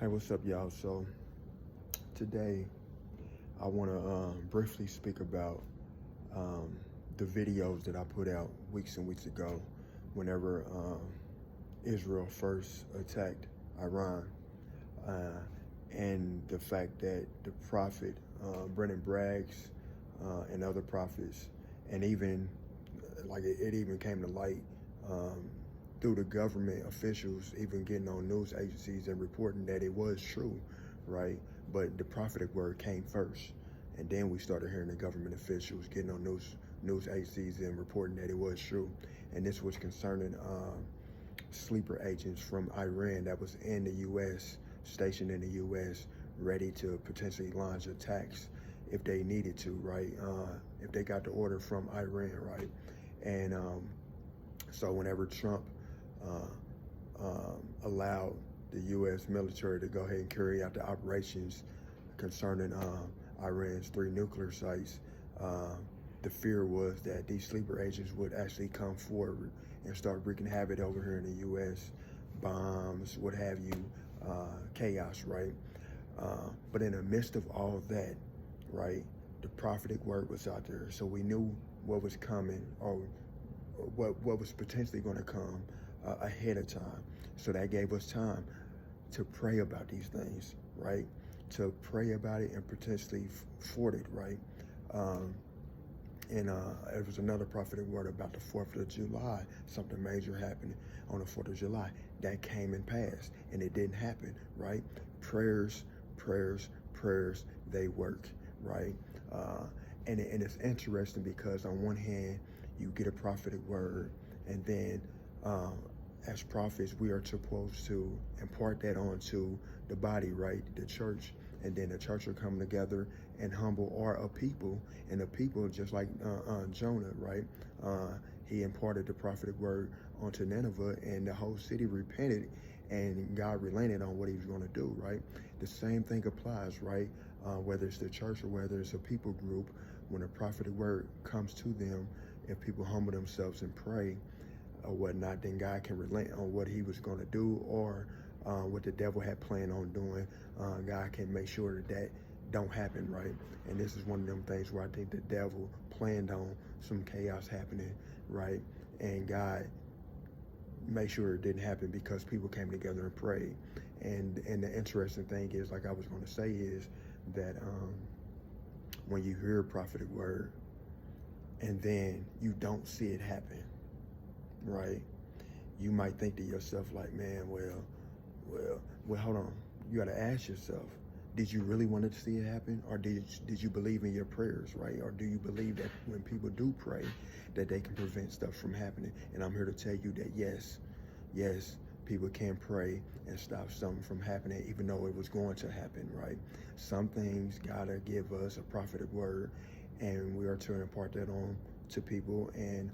Hey, what's up, y'all? So today I want to briefly speak about um, the videos that I put out weeks and weeks ago whenever Israel first attacked Iran, uh, and the fact that the prophet Brennan Braggs and other prophets, and even like it even came to light um, through the government officials, even getting on news agencies and reporting that it was true, right? But the prophetic word came first, and then we started hearing the government officials getting on news agencies and reporting that it was true, and this was concerning sleeper agents from Iran that was in the U.S., stationed in the U.S., ready to potentially launch attacks if they needed to, right? If they got the order from Iran, right? And so whenever Trump allowed the U.S. military to go ahead and carry out the operations concerning Iran's 3 nuclear sites, uh, the fear was that these sleeper agents would actually come forward and start wreaking havoc over here in the U.S., bombs, what have you, chaos, right? But in the midst of all of that, right, the prophetic word was out there, so we knew what was coming, or what was potentially going to come ahead of time. So that gave us time to pray about these things, right? To pray about it and potentially thwart it, right? Um, and it was another prophetic word about the 4th of July, something major happened on the 4th of July. That came and passed, and it didn't happen, right? Prayers, prayers, prayers, they work, right? Uh, and it's interesting because on one hand, you get a prophetic word, and then um, as prophets, we are supposed to impart that onto the body, right? The church. And then the church will come together and humble our people. And the people, just like Jonah, right? He imparted the prophetic word onto Nineveh, and the whole city repented, and God relented on what he was going to do, right? The same thing applies, right? Whether it's the church or whether it's a people group, when a prophetic word comes to them, if people humble themselves and pray, or whatnot, then God can relent on what he was going to do, or what the devil had planned on doing. God can make sure that that don't happen, right? And this is one of them things where I think the devil planned on some chaos happening, right? And God made sure it didn't happen because people came together and prayed. And the interesting thing is, like I was going to say, is that when you hear a prophetic word and then you don't see it happen, right? You might think to yourself like, man, well, hold on. You got to ask yourself, did you really want to see it happen? Or did you believe in your prayers, right? Or do you believe that when people do pray, that they can prevent stuff from happening? And I'm here to tell you that yes, people can pray and stop something from happening, even though it was going to happen, right? Some things gotta give us a prophetic word, and we are to impart that on to people. And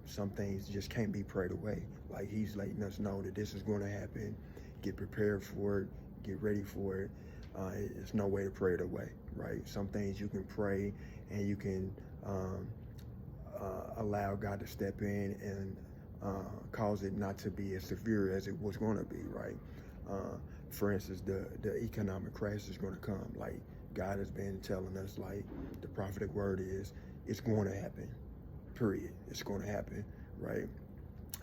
some things just can't be prayed away. Like he's letting us know that this is going to happen. Get prepared for it. Get ready for it. It's no way to pray it away, right? Some things you can pray, and you can allow God to step in and cause it not to be as severe as it was going to be, right? For instance, the economic crash is going to come. Like God has been telling us, like the prophetic word is, it's going to happen. Period. It's going to happen, right?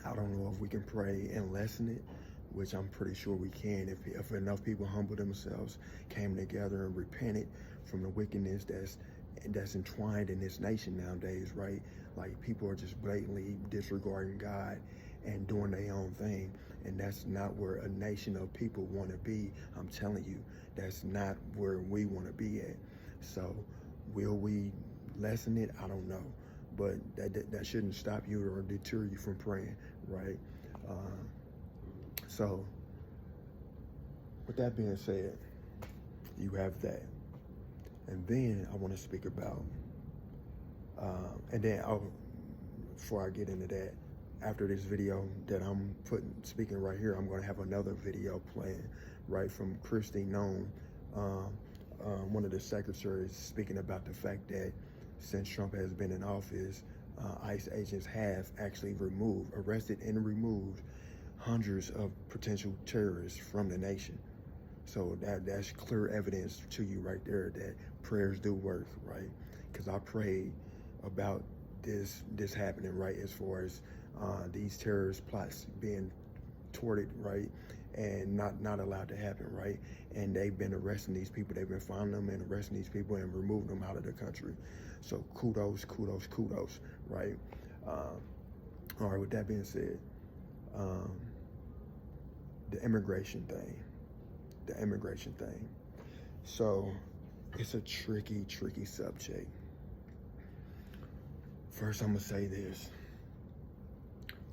I don't know if we can pray and lessen it, which I'm pretty sure we can if enough people humble themselves, came together and repented from the wickedness that's entwined in this nation nowadays, right? Like people are just blatantly disregarding God and doing their own thing, and that's not where a nation of people want to be. I'm telling you, that's not where we want to be at. So will we lessen it? I don't know, but that shouldn't stop you or deter you from praying, right? So with that being said, you have that. And then I want to speak about, and then before I get into that, after this video that I'm speaking right here, I'm going to have another video playing, right, from Kristi Noem, one of the secretaries, speaking about the fact that since Trump has been in office, ICE agents have actually arrested and removed hundreds of potential terrorists from the nation, So that's clear evidence to you right there that prayers do work, right? Because I prayed about this happening, right? As far as these terrorist plots being thwarted, right, and not allowed to happen, right? And they've been arresting these people. They've been finding them and arresting these people and removing them out of the country. So kudos, right? All right. With that being said, um, the immigration thing. So it's a tricky subject. First, I'm gonna say this: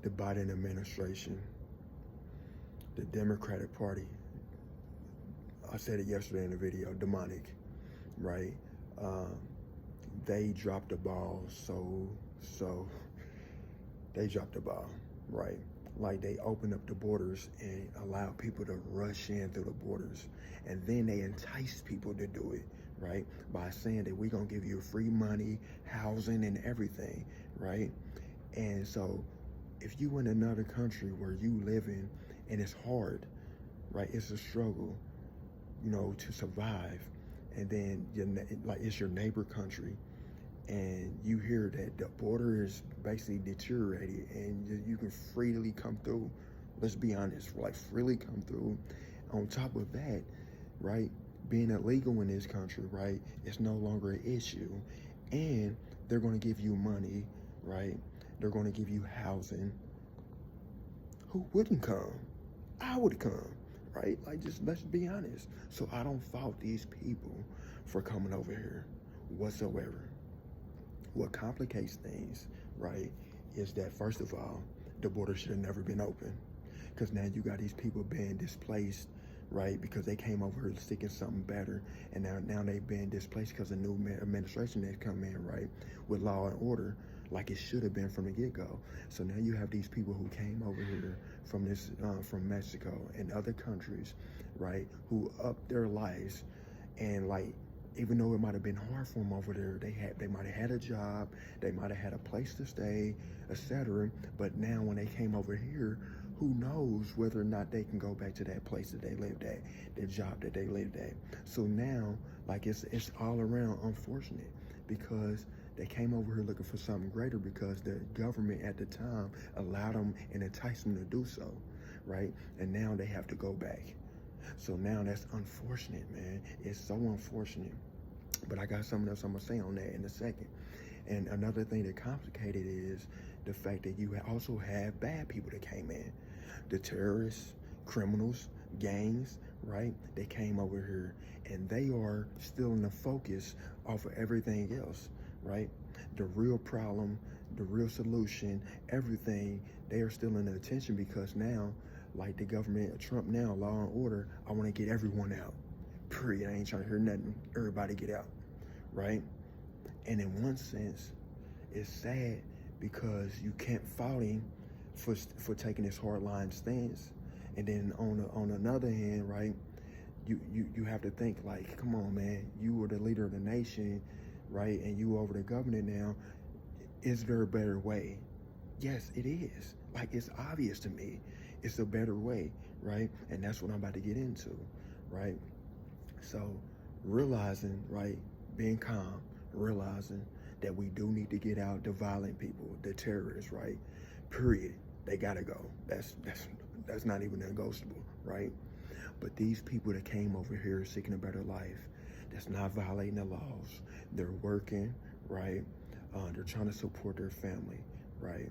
the Biden administration, the Democratic Party. I said it yesterday in the video. Demonic, right? They dropped the ball. So they dropped the ball, right? Like they opened up the borders and allowed people to rush in through the borders, and then they enticed people to do it, right? By saying that we're gonna give you free money, housing, and everything, right? And so, if you in another country where you live in, and it's hard, right? It's a struggle, to survive, and then it's your neighbor country, and you hear that the border is basically deteriorated and you can freely come through. Let's be honest, like freely come through. On top of that, right, being illegal in this country, right, it's no longer an issue. And they're going to give you money, right? They're going to give you housing. Who wouldn't come? I would come, right? Like, just let's be honest. So I don't fault these people for coming over here whatsoever. What complicates things, right, is that, first of all, the border should have never been open, because now you got these people being displaced, right, because they came over here seeking something better, and now they've been displaced because of new administration that's come in, right, with law and order, like it should have been from the get-go. So now you have these people who came over here from Mexico and other countries, right, who upped their lives, and like, even though it might have been hard for them over there, they might have had a job, they might have had a place to stay, etc. But now when they came over here, who knows whether or not they can go back to that place that they lived at, their job that they lived at. So now, like, it's all around unfortunate, because they came over here looking for something greater, because the government at the time allowed them and enticed them to do so, right? And now they have to go back. So now that's unfortunate, man. It's so unfortunate. But I got something else I'm gonna say on that in a second. And another thing that complicated is the fact that you also have bad people that came in. The terrorists, criminals, gangs, right? They came over here, and they are still in the focus off of everything else, right? The real problem, the real solution, everything, they are still in the attention, because now, like the government, Trump now, law and order, I want to get everyone out. Period. I ain't trying to hear nothing. Everybody get out, right? And in one sense, it's sad, because you can't fault him for taking this hardline stance. And then on another hand, right, you have to think, like, come on, man, you were the leader of the nation, right, and you over the government now. Is there a better way? Yes, it is. Like, it's obvious to me. It's a better way, right? And that's what I'm about to get into, right? So realizing, right, being calm, realizing that we do need to get out the violent people, the terrorists, right? Period. They gotta go. That's not even negotiable, right? But these people that came over here seeking a better life, that's not violating the laws. They're working, right? They're trying to support their family, right?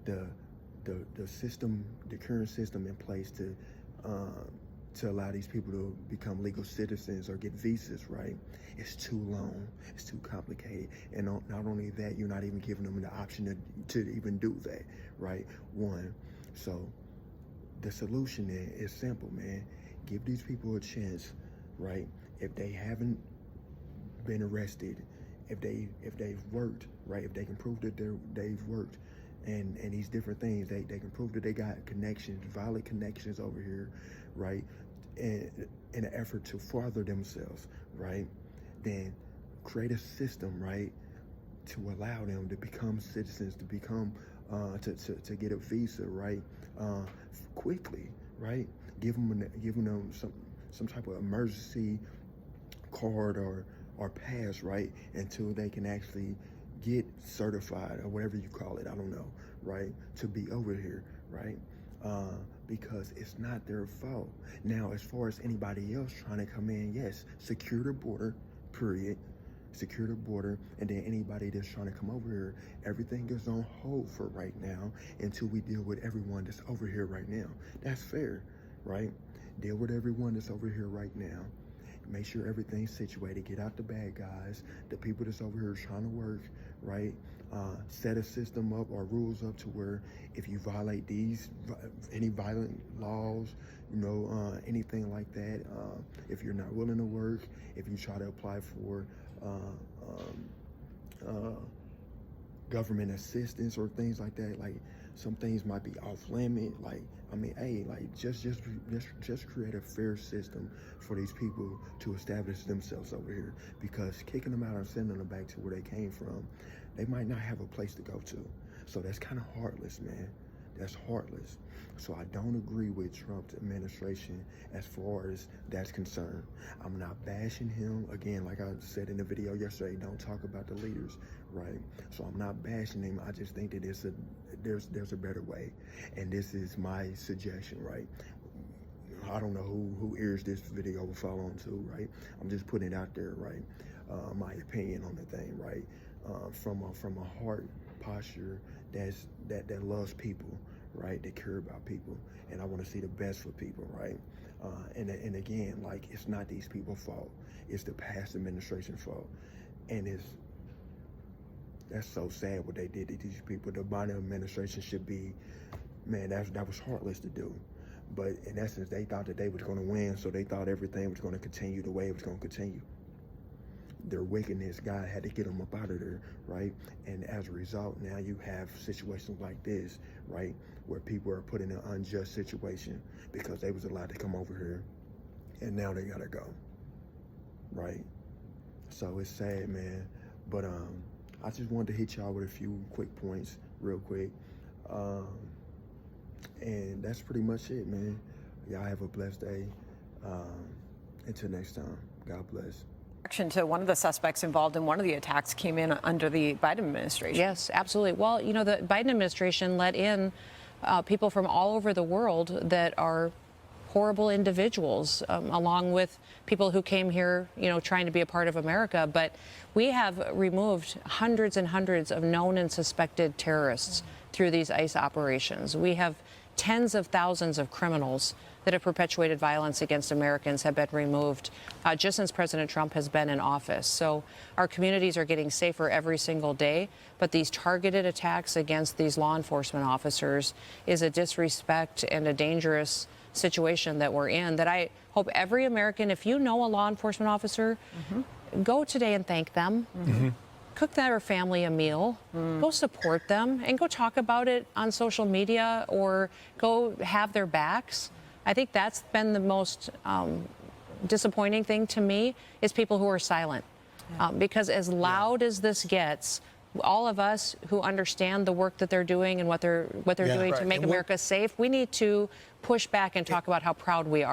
The system, the current system in place to allow these people to become legal citizens or get visas, right? It's too long, it's too complicated. And not only that, you're not even giving them the option to even do that, right? One, so the solution is simple, man. Give these people a chance, right? If they haven't been arrested, if they've worked, right? If they can prove that they've worked, and these different things, they can prove that they got connections, violent connections over here, right? And in an effort to further themselves, right? Then create a system, right, to allow them to become citizens, to become to get a visa, right? Quickly, right? Giving them some type of emergency card or pass, right, until they can actually get certified or whatever you call it, I don't know, right, to be over here, right? Because it's not their fault. Now, as far as anybody else trying to come in, yes, secure the border, period. Secure the border, and then anybody that's trying to come over here, everything is on hold for right now until we deal with everyone that's over here right now. That's fair, right? Deal with everyone that's over here right now. Make sure everything's situated. Get out the bad guys, the people that's over here trying to work, right? Set a system up or rules up to where if you violate any violent laws, anything like that, if you're not willing to work, if you try to apply for government assistance or things like that, like some things might be off limit. Like, I mean, hey, like just create a fair system for these people to establish themselves over here, because kicking them out and sending them back to where they came from, they might not have a place to go to. So that's kind of heartless, man. That's heartless. So I don't agree with Trump's administration as far as that's concerned. I'm not bashing him. Again, like I said in the video yesterday, don't talk about the leaders, right? So I'm not bashing him. I just think that there's a better way. And this is my suggestion, right? I don't know who ears this video will fall on to, right? I'm just putting it out there, right? My opinion on the thing, right? From a heart posture that loves people, right? That care about people, and I want to see the best for people, right? And again, like, it's not these people's fault. It's the past administration fault, and that's so sad what they did to these people. The Biden administration should be, man, that was heartless to do. But in essence, they thought that they was going to win, so they thought everything was going to continue the way it was going to continue. Their wickedness, God had to get them up out of there, right? And as a result, now you have situations like this, right, where people are put in an unjust situation because they was allowed to come over here, and now they gotta go, right? So it's sad, man. But I just wanted to hit y'all with a few quick points, real quick, and that's pretty much it, man. Y'all have a blessed day. Until next time, God bless. To one of the suspects involved in one of the attacks came in under the Biden administration. Yes, absolutely. Well, the Biden administration let in people from all over the world that are horrible individuals, along with people who came here, trying to be a part of America. But we have removed hundreds and hundreds of known and suspected terrorists through these ICE operations. We have tens of thousands of criminals that have perpetuated violence against Americans have been removed just since President Trump has been in office. So our communities are getting safer every single day. But these targeted attacks against these law enforcement officers is a disrespect and a dangerous situation that we're in, that I hope every American, if you know a law enforcement officer, go today and thank them. Cook their family a meal, go support them, and go talk about it on social media or go have their backs. I think that's been the most disappointing thing to me, is people who are silent. Because as loud as this gets, all of us who understand the work that they're doing and what they're doing to make America safe, we need to push back and talk about how proud we are.